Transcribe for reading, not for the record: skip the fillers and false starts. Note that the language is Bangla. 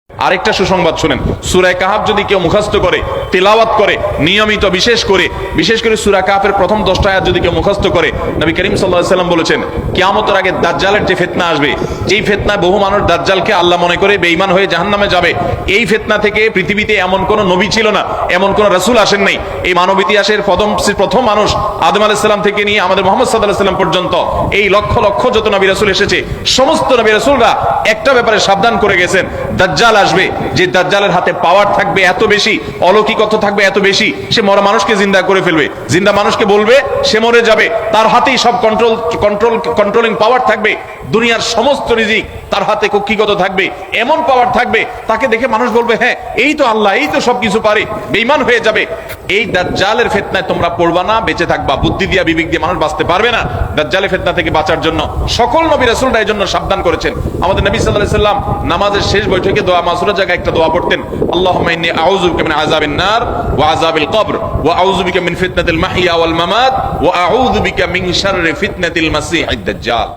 আরেকটা সুসংবাদ শুনেন, সূরা কাহাফ যদি কেউ মুখস্থ করে, তেলাওয়াত করে নিয়মিত, বিশেষ করে সূরা কাহাফের প্রথম 10টা আয়াত যদি কেউ মুখস্থ করে, নবী করিম সাল্লাল্লাহু আলাইহি ওয়াসাল্লাম বলেছেন কিয়ামতের আগে দাজ্জালের যে ফিতনা আসবে, যেই ফিতনায় বহু মানুষ দাজ্জালকে আল্লাহ মনে করে বেঈমান হয়ে জাহান্নামে যাবে, এই ফিতনা থেকে পৃথিবীতে এমন কোন নবী ছিল না, এমন কোন রাসূল আসেন নাই। এই মানব ইতিহাসের প্রথম মানুষ আদম আলাইহিস সালাম থেকে নিয়ে আমাদের মুহাম্মদ সাল্লাল্লাহু আলাইহি ওয়াসাল্লাম পর্যন্ত এই লক্ষ লক্ষ যত নবী রাসূল এসেছে, সমস্ত নবী রাসূলরা একটা ব্যাপারে সাবধান করে গেছেন, দাজ্জাল আসবে, যে দাজ্জালের হাতে পাওয়ার থাকবে এত বেশি, অলৌকিকত্ব থাকবে এত বেশি, সে মরা মানুষকে জিন্দা করে ফেলবে, জিন্দা মানুষকে বলবে সে মরে যাবে, তার হাতেই সব কন্ট্রোলিং পাওয়ার থাকবে, দুনিয়ার সমস্ত রিজিক তার হাতে কক্ষিগত থাকবে, এমন পাওয়ার থাকবে তাকে দেখে মানুষ বলবে হ্যাঁ এই তো আল্লাহ, এই তো সবকিছু পারে, বেঈমান হয়ে যাবে। এই দাজ্জালের ফিতনায় তোমরা পড়বা না, বেঁচে থাকবা, বুদ্ধি দিয়া বিবেক দিয়ে মানুষ বাঁচতে পারবে না। দাজ্জালের ফিতনা থেকে বাঁচার জন্য সকল নবী রাসূলরা এই জন্য সাবধান করেছেন। আমাদের নবী সাল্লাল্লাহু আলাইহি ওয়াসাল্লাম নামাজের শেষ বৈঠকে দোয়া মাসুরের জায়গায় একটা দোয়া পড়তেন, আল্লাহুম্মা ইন্নী আউযু বিকা মিন আযাবিন নার ওয়া আযাবিল কবর ওয়া আউযু বিকা মিন ফিতনাতিল মাহইয়া ওয়াল মামাত ওয়া আউযু বিকা মিন শাররি ফিতনাতিল মাসিহিদ দাজ্জাল।